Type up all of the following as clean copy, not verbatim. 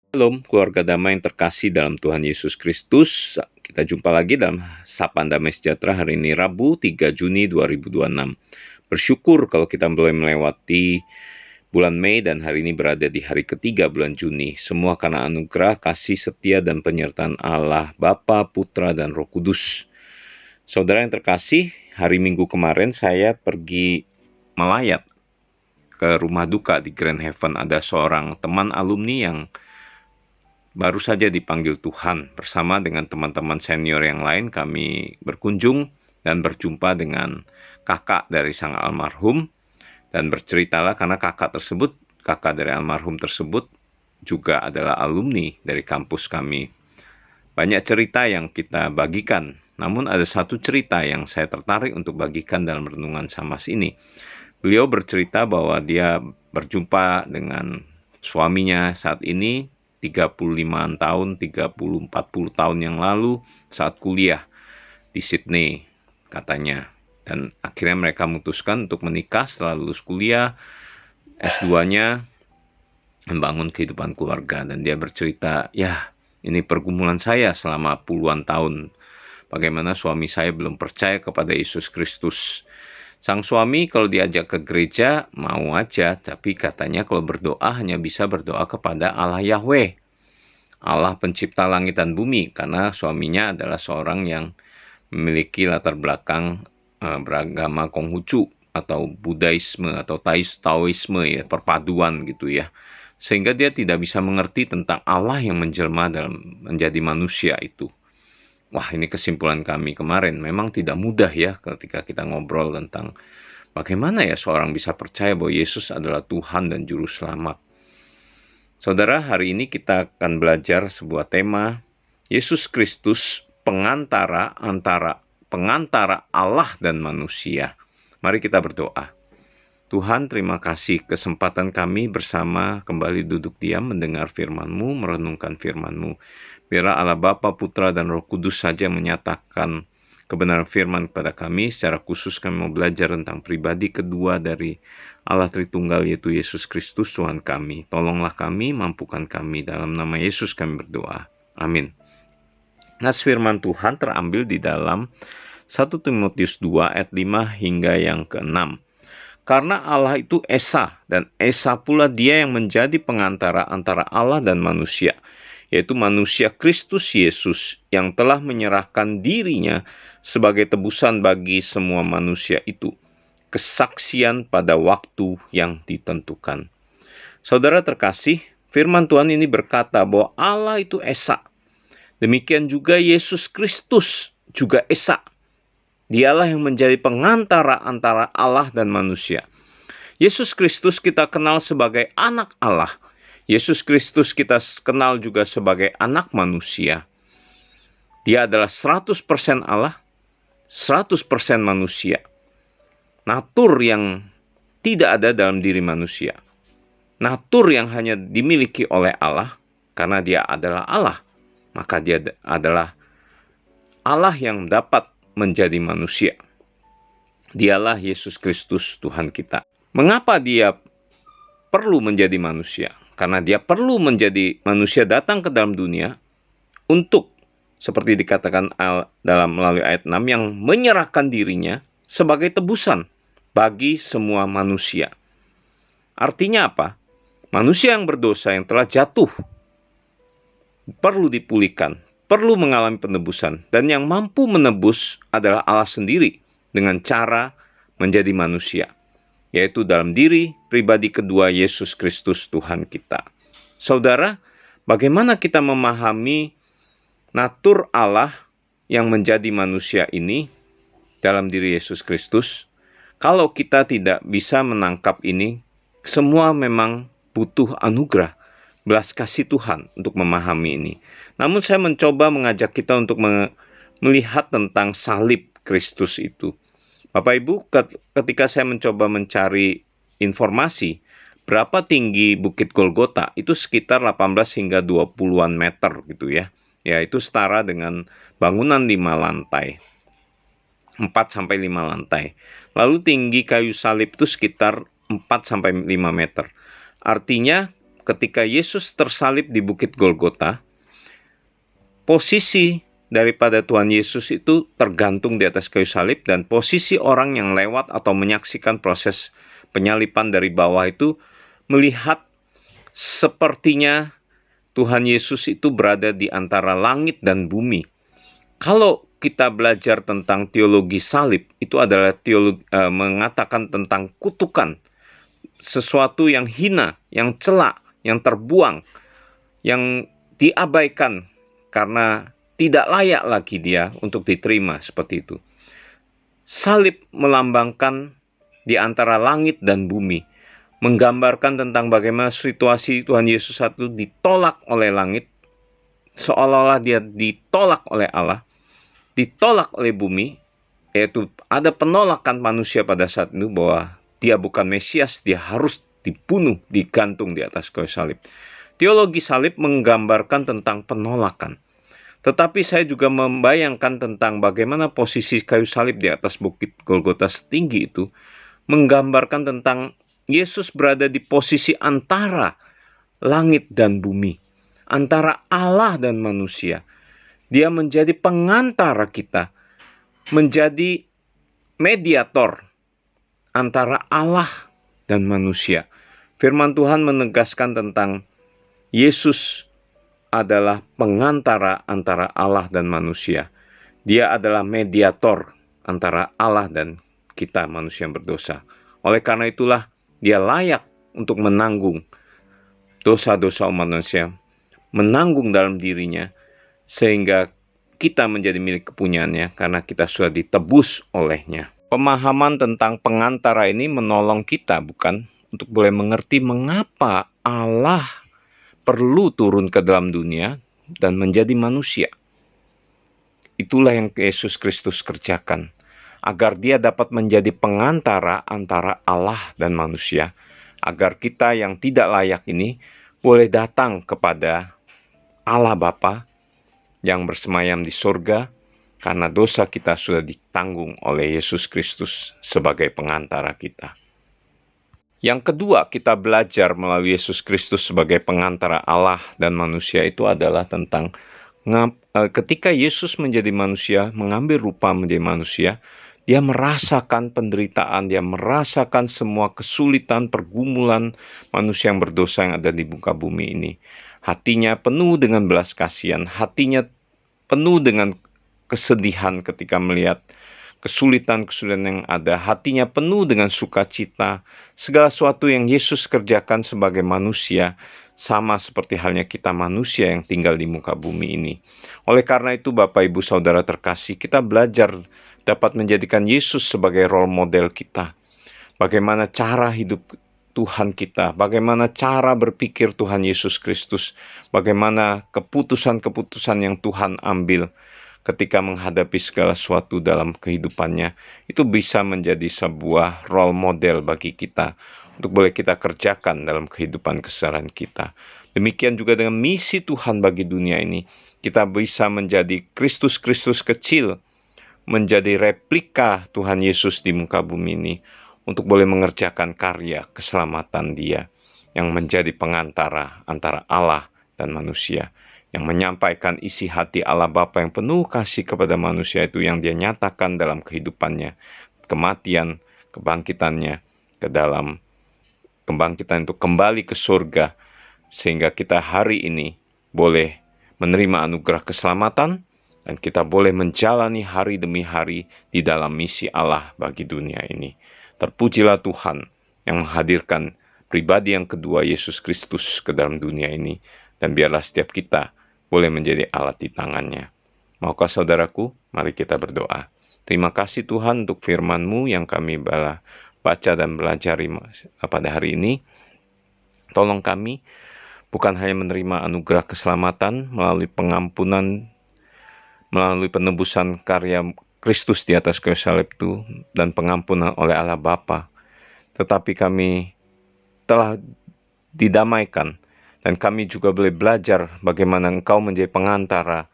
Shalom, keluarga damai yang terkasih dalam Tuhan Yesus Kristus. Kita jumpa lagi dalam Sapaan Damai Sejahtera hari ini Rabu 3 Juni 2026. Bersyukur kalau kita boleh melewati bulan Mei dan hari ini berada di hari ketiga bulan Juni. Semua karena anugerah, kasih setia dan penyertaan Allah, Bapa, Putra, dan Roh Kudus. Saudara yang terkasih, hari Minggu kemarin saya pergi melayat ke rumah duka di Grand Haven. Ada seorang teman alumni yang baru saja dipanggil Tuhan. Bersama dengan teman-teman senior yang lain, kami berkunjung dan berjumpa dengan kakak dari sang almarhum. Dan berceritalah karena kakak dari almarhum tersebut juga adalah alumni dari kampus kami. Banyak cerita yang kita bagikan, namun ada satu cerita yang saya tertarik untuk bagikan dalam renungan Samas ini. Beliau bercerita bahwa dia berjumpa dengan suaminya saat ini 35 tahun, 40 tahun yang lalu saat kuliah di Sydney katanya. Dan akhirnya mereka memutuskan untuk menikah setelah lulus kuliah, S2-nya, membangun kehidupan keluarga. Dan dia bercerita, ya ini pergumulan saya selama puluhan tahun. Bagaimana suami saya belum percaya kepada Yesus Kristus. Sang suami kalau diajak ke gereja mau aja, tapi katanya kalau berdoa hanya bisa berdoa kepada Allah Yahweh, Allah pencipta langit dan bumi, karena suaminya adalah seorang yang memiliki latar belakang beragama Konghucu atau Buddhaisme atau Taoisme ya, perpaduan gitu ya. Sehingga dia tidak bisa mengerti tentang Allah yang menjelma dalam menjadi manusia itu. Wah, ini kesimpulan kami kemarin. Memang tidak mudah ya ketika kita ngobrol tentang bagaimana ya seorang bisa percaya bahwa Yesus adalah Tuhan dan Juru Selamat. Saudara, hari ini kita akan belajar sebuah tema, Yesus Kristus pengantara Allah dan manusia. Mari kita berdoa. Tuhan, terima kasih kesempatan kami bersama kembali duduk diam mendengar firman-Mu, merenungkan firman-Mu. Biarlah Allah Bapa, Putra, dan Roh Kudus saja menyatakan kebenaran firman kepada kami. Secara khusus kami mau belajar tentang pribadi kedua dari Allah Tritunggal, yaitu Yesus Kristus Tuhan kami. Tolonglah kami, mampukan kami. Dalam nama Yesus kami berdoa. Amin. Nah, firman Tuhan terambil di dalam 1 Timotius 2 ayat 5 hingga yang ke-6. Karena Allah itu Esa, dan Esa pula dia yang menjadi pengantara antara Allah dan manusia, yaitu manusia Kristus Yesus yang telah menyerahkan dirinya sebagai tebusan bagi semua manusia itu, kesaksian pada waktu yang ditentukan. Saudara terkasih, firman Tuhan ini berkata bahwa Allah itu Esa. Demikian juga Yesus Kristus juga Esa. Dialah yang menjadi pengantara antara Allah dan manusia. Yesus Kristus kita kenal sebagai anak Allah. Yesus Kristus kita kenal juga sebagai anak manusia. Dia adalah 100% Allah, 100% manusia. Natur yang tidak ada dalam diri manusia. Natur yang hanya dimiliki oleh Allah, karena dia adalah Allah. Maka dia adalah Allah yang dapat menjadi manusia. Dialah Yesus Kristus Tuhan kita. Mengapa dia perlu menjadi manusia? Karena dia perlu menjadi manusia datang ke dalam dunia untuk, seperti dikatakan dalam melalui ayat 6, yang menyerahkan dirinya sebagai tebusan bagi semua manusia. Artinya apa? Manusia yang berdosa, yang telah jatuh, perlu dipulihkan, perlu mengalami penebusan, dan yang mampu menebus adalah Allah sendiri dengan cara menjadi manusia, yaitu dalam diri pribadi kedua Yesus Kristus Tuhan kita. Saudara, bagaimana kita memahami natur Allah yang menjadi manusia ini dalam diri Yesus Kristus? Kalau kita tidak bisa menangkap ini, semua memang butuh anugerah, belas kasih Tuhan untuk memahami ini. Namun saya mencoba mengajak kita untuk melihat tentang salib Kristus itu. Bapak Ibu, ketika saya mencoba mencari informasi berapa tinggi Bukit Golgota, itu sekitar 18 hingga 20-an meter gitu ya. Ya, itu setara dengan bangunan 5 lantai. 4-5 lantai. Lalu tinggi kayu salib itu sekitar 4-5 meter. Artinya ketika Yesus tersalib di Bukit Golgota, posisi daripada Tuhan Yesus itu tergantung di atas kayu salib, dan posisi orang yang lewat atau menyaksikan proses penyalipan dari bawah itu melihat sepertinya Tuhan Yesus itu berada di antara langit dan bumi. Kalau kita belajar tentang teologi salib, itu adalah mengatakan tentang kutukan, sesuatu yang hina, yang celak, yang terbuang, yang diabaikan karena tidak layak lagi dia untuk diterima seperti itu. Salib melambangkan di antara langit dan bumi, menggambarkan tentang bagaimana situasi Tuhan Yesus itu ditolak oleh langit, seolah-olah dia ditolak oleh Allah, ditolak oleh bumi, yaitu ada penolakan manusia pada saat itu bahwa dia bukan Mesias, dia harus dibunuh, digantung di atas kayu salib. Teologi salib menggambarkan tentang penolakan. Tetapi saya juga membayangkan tentang bagaimana posisi kayu salib di atas Bukit Golgota setinggi itu, menggambarkan tentang Yesus berada di posisi antara langit dan bumi, antara Allah dan manusia. Dia menjadi pengantara kita, menjadi mediator antara Allah dan manusia. Firman Tuhan menegaskan tentang Yesus adalah pengantara antara Allah dan manusia. Dia adalah mediator antara Allah dan kita manusia yang berdosa. Oleh karena itulah dia layak untuk menanggung dosa-dosa umat manusia, menanggung dalam dirinya, sehingga kita menjadi milik kepunyaannya karena kita sudah ditebus olehnya. Pemahaman tentang pengantara ini menolong kita, bukan, untuk boleh mengerti mengapa Allah perlu turun ke dalam dunia dan menjadi manusia. Itulah yang Yesus Kristus kerjakan, agar dia dapat menjadi pengantara antara Allah dan manusia, agar kita yang tidak layak ini boleh datang kepada Allah Bapa yang bersemayam di surga, karena dosa kita sudah ditanggung oleh Yesus Kristus sebagai pengantara kita. Yang kedua, kita belajar melalui Yesus Kristus sebagai pengantara Allah dan manusia itu adalah tentang ketika Yesus menjadi manusia, mengambil rupa menjadi manusia, dia merasakan penderitaan, dia merasakan semua kesulitan, pergumulan manusia yang berdosa yang ada di muka bumi ini. Hatinya penuh dengan belas kasihan, hatinya penuh dengan kesedihan ketika melihat kesulitan-kesulitan yang ada, hatinya penuh dengan sukacita. Segala sesuatu yang Yesus kerjakan sebagai manusia, sama seperti halnya kita manusia yang tinggal di muka bumi ini. Oleh karena itu, Bapak, Ibu, Saudara terkasih, kita belajar dapat menjadikan Yesus sebagai role model kita. Bagaimana cara hidup Tuhan kita, bagaimana cara berpikir Tuhan Yesus Kristus, bagaimana keputusan-keputusan yang Tuhan ambil ketika menghadapi segala sesuatu dalam kehidupannya, itu bisa menjadi sebuah role model bagi kita untuk boleh kita kerjakan dalam kehidupan keseharian kita. Demikian juga dengan misi Tuhan bagi dunia ini, kita bisa menjadi Kristus-Kristus kecil, menjadi replika Tuhan Yesus di muka bumi ini, untuk boleh mengerjakan karya keselamatan Dia, yang menjadi pengantara antara Allah dan manusia, yang menyampaikan isi hati Allah Bapa yang penuh kasih kepada manusia itu, yang Dia nyatakan dalam kehidupannya, kematian, kebangkitannya, ke dalam kebangkitan itu kembali ke surga, sehingga kita hari ini boleh menerima anugerah keselamatan, dan kita boleh menjalani hari demi hari di dalam misi Allah bagi dunia ini. Terpujilah Tuhan yang menghadirkan pribadi yang kedua, Yesus Kristus, ke dalam dunia ini, dan biarlah setiap kita boleh menjadi alat di tangannya. Maukah saudaraku, mari kita berdoa. Terima kasih Tuhan untuk firman-Mu yang kami baca dan belajar pada hari ini. Tolong kami bukan hanya menerima anugerah keselamatan melalui pengampunan, melalui penebusan karya Kristus di atas kayu salib itu, dan pengampunan oleh Allah Bapa, tetapi kami telah didamaikan, dan kami juga boleh belajar bagaimana Engkau menjadi pengantara,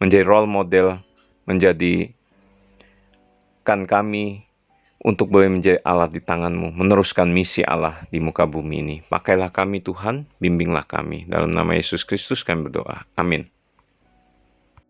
menjadi role model, menjadikan kami untuk boleh menjadi alat di tangan-Mu, meneruskan misi Allah di muka bumi ini. Pakailah kami Tuhan, bimbinglah kami. Dalam nama Yesus Kristus kami berdoa. Amin.